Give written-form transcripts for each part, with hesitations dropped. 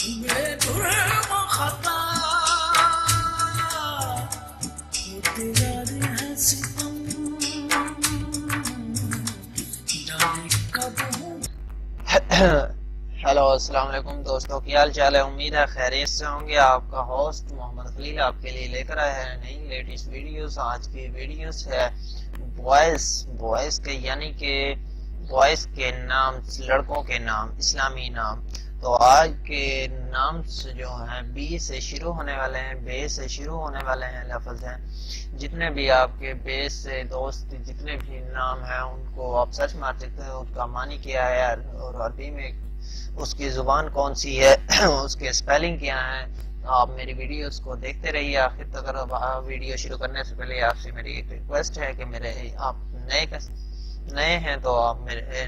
Hello السلام علیکم دوستوں، کیا حال چال ہے؟ امید ہے خیریت سے ہوں گے۔ آپ کا ہوسٹ محمد خلیل آپ کے لیے لے کر آیا ہے نئی لیٹسٹ ویڈیوز۔ آج کی ویڈیوز ہے بوائز کے، یعنی کہ بوائز کے نام، لڑکوں کے نام، اسلامی نام۔ تو آج کے نام جو ہیں بی سے شروع ہونے والے ہیں، بے سے شروع ہونے والے ہیں لفظ ہیں۔ جتنے بھی آپ کے بے سے دوست جتنے بھی نام ہیں ان کو آپ سرچ مار سکتے ہیں، ان کا معنی کیا ہے اور عربی میں اس کی زبان کون سی ہے، اس کے سپیلنگ کیا ہے۔ آپ میری ویڈیوز کو دیکھتے رہیے آخر تک۔ اگر ویڈیو شروع کرنے سے پہلے آپ سے میری ایک ریکویسٹ ہے کہ آپ نئے ہیں تو آپ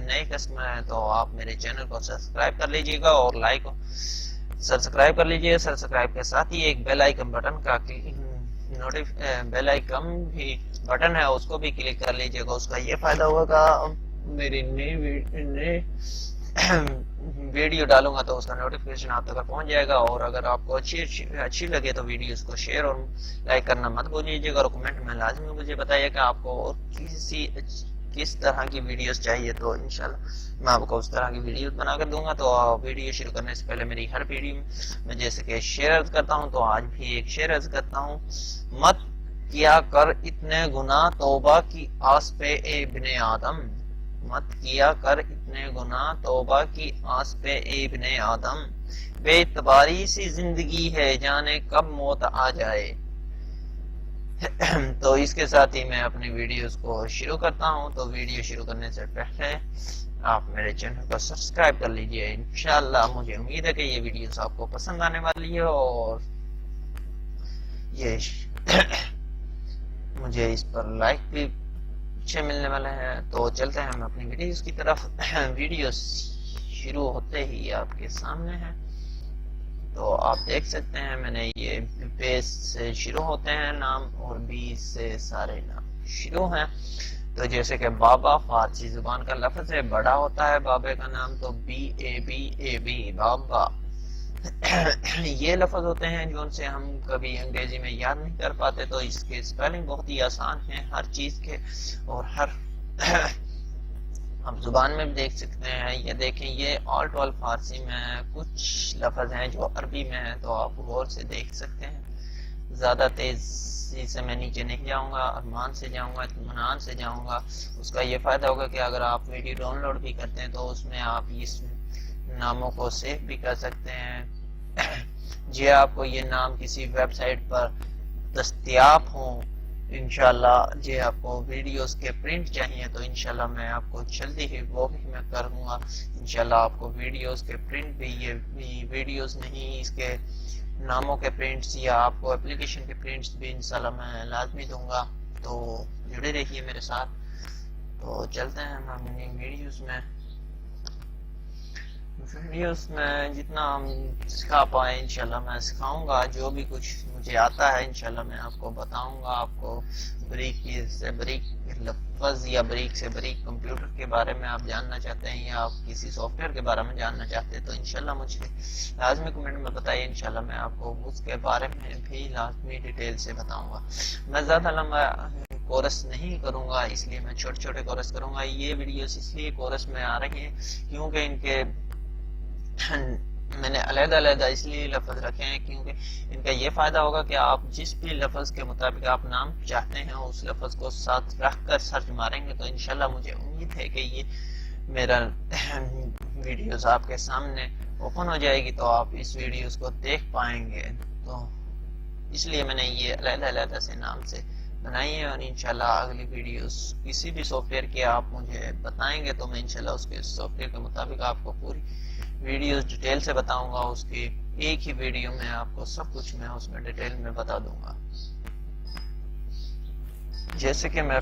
نئے کسٹمر ہیں تو آپ میرے چینل کو سبسکرائب کر لیجیے گا اور لائک سبسکرائب کر لیجیے۔ سبسکرائب کے ساتھ ہی ایک بیل آئیکن بٹن کا بیل آئیکن بھی بٹن ہے، اس کو بھی کلک کر لیجیے گا۔ اس کا یہ فائدہ ہوگا میری نئی ویڈیو ڈالوں گا تو اس کا نوٹیفیکیشن آپ تک پہنچ جائے گا۔ اور اگر آپ کو اچھی لگے تو ویڈیوز کو شیئر اور لائک کرنا مت بھولیے گا، اور کمنٹ میں لازمی مجھے بتائیے کہ آپ کو اور کس طرح کی ویڈیوز چاہیے، تو انشاءاللہ میں آپ کو اس طرح کی ویڈیوز بنا کر دوں گا۔ تو ویڈیو شروع کرنے سے پہلے میری ہر ویڈیو میں جیسے کہ شیئر کرتا ہوں، تو آج بھی ایک شیئر کرتا ہوں۔ مت کیا کر اتنے گناہ توبہ کی آس پہ اے ابن آدم، مت کیا کر اتنے گناہ توبہ کی آس پہ اے ابن آدم، بے اعتباری سی زندگی ہے جانے کب موت آ جائے۔ تو اس کے ساتھ ہی میں اپنی ویڈیوز کو شروع کرتا ہوں۔ تو ویڈیو شروع کرنے سے پہلے آپ میرے چینل کو سبسکرائب کر لیجئے۔ انشاءاللہ مجھے امید ہے کہ یہ ویڈیوز آپ کو پسند آنے والی ہے اور یہ مجھے اس پر لائک بھی اچھے ملنے والے ہیں۔ تو چلتے ہیں ہم اپنی ویڈیوز کی طرف۔ ویڈیوز شروع ہوتے ہی آپ کے سامنے ہے، تو آپ دیکھ سکتے ہیں میں نے یہ بیس سے شروع ہوتے ہیں نام اور بی سے سارے نام شروع ہیں۔ تو جیسے کہ بابا فارسی زبان کا لفظ ہے، بڑا ہوتا ہے بابے کا نام تو بی بابا۔ یہ لفظ ہوتے ہیں جو ان سے ہم کبھی انگریزی میں یاد نہیں کر پاتے، تو اس کے سپیلنگ بہت ہی آسان ہے ہر چیز کے، اور ہر آپ زبان میں بھی دیکھ سکتے ہیں۔ یہ دیکھیں، یہ آلٹ وال فارسی میں کچھ لفظ ہیں جو عربی میں ہیں، تو آپ غور سے دیکھ سکتے ہیں۔ زیادہ تیزی سے میں نیچے نہیں جاؤں گا، ارمان سے جاؤں گا، اطمینان سے جاؤں گا۔ اس کا یہ فائدہ ہوگا کہ اگر آپ ویڈیو ڈاؤن لوڈ بھی کرتے ہیں تو اس میں آپ اس ناموں کو سیو بھی کر سکتے ہیں۔ جی آپ کو یہ نام کسی ویب سائٹ پر دستیاب ہوں، انشاءاللہ جی آپ کو ویڈیوز کے پرنٹ چاہیے تو انشاءاللہ میں آپ کو جلدی ہی وہ بھی میں کروں گا۔ انشاءاللہ آپ کو ویڈیوز کے پرنٹ بھی، یہ ویڈیوز نہیں اس کے ناموں کے پرنٹس یا آپ کو اپلیکیشن کے پرنٹس بھی انشاءاللہ میں لازمی دوں گا، تو جڑے رہیے میرے ساتھ۔ تو چلتے ہیں ہم اپنی ویڈیوز میں جتنا ہم سکھا پائیں انشاءاللہ میں سکھاؤں گا۔ جو بھی کچھ مجھے آتا ہے انشاءاللہ میں آپ کو بتاؤں گا۔ آپ کو بریک سے بریک لفظ یا بریک سے بریک کمپیوٹر کے بارے میں آپ جاننا چاہتے ہیں یا آپ کسی سافٹ ویئر کے بارے میں جاننا چاہتے ہیں تو انشاءاللہ مجھے لازمی کمنٹ میں بتائیے، انشاءاللہ میں آپ کو اس کے بارے میں بھی لازمی ڈیٹیل سے بتاؤں گا۔ میں زیادہ لمبا کورس نہیں کروں گا، اس لیے میں چھوٹے چھوٹے کورس کروں گا۔ یہ ویڈیوز اس لیے کورس میں آ رہی ہیں کیونکہ ان کے میں نے علیحدہ اس لیے لفظ رکھے ہیں کیونکہ ان کا یہ فائدہ ہوگا کہ آپ جس بھی لفظ کے مطابق آپ نام چاہتے ہیں اس لفظ کو ساتھ رکھ کر سرچ ماریں گے تو انشاءاللہ مجھے امید ہے کہ یہ میرا ویڈیوز آپ کے سامنے اوپن ہو جائے گی تو آپ اس ویڈیوز کو دیکھ پائیں گے۔ تو اس لیے میں نے یہ علیحدہ سے نام سے بنائی ہے، اور انشاءاللہ اگلی ویڈیوز کسی بھی سافٹ ویئر کے آپ مجھے بتائیں گے تو میں انشاءاللہ اس کے سافٹ ویئر کے مطابق آپ کو پوری ویڈیوز ڈیٹیل سے بتاؤں گا۔ اس کی ایک ہی ویڈیو میں آپ کو سب کچھ میں اس میں ڈیٹیل میں بتا دوں گا۔ جیسے کہ میں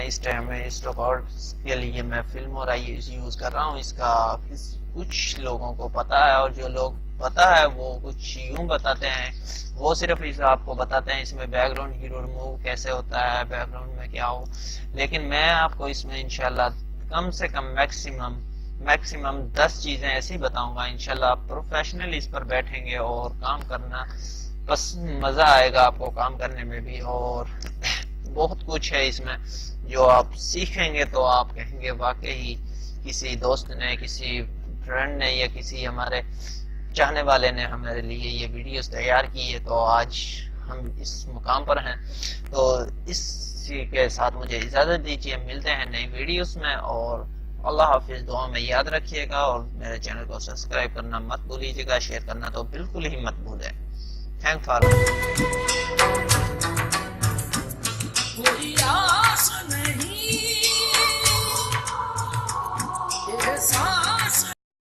اس ٹائم میں اس ریکارڈ کے لیے میں فلم اور یوز کر رہا ہوں، اس کا کچھ لوگوں کو پتا ہے، اور جو لوگ پتا ہے وہ کچھ یوں بتاتے ہیں، وہ صرف اس آپ کو بتاتے ہیں اس میں بیک گراؤنڈ ہیرو ریموو کیسے ہوتا ہے، بیک گراؤنڈ میں کیا ہو، لیکن میں آپ کو اس میں انشاءاللہ کم سے کم میکسیمم میکسیمم 10 چیزیں ایسی بتاؤں گا، انشاءاللہ آپ پروفیشنلی اس پر بیٹھیں گے اور کام کرنا بس مزہ آئے گا آپ کو کام کرنے میں بھی، اور بہت کچھ ہے اس میں جو آپ سیکھیں گے تو آپ کہیں گے واقعی کسی دوست نے، کسی فرینڈ نے یا کسی ہمارے چاہنے والے نے ہمارے لیے یہ ویڈیوز تیار کی ہے، تو آج ہم اس مقام پر ہیں۔ تو اس کے ساتھ مجھے اجازت دیجیے، ملتے ہیں نئی ویڈیوز میں، اور اللہ حافظ، دعا میں یاد رکھیے گا، اور میرے چینل کو سبسکرائب کرنا مت بھولیے گا، شیئر کرنا تو بالکل ہی مت بھولیں۔ Thank for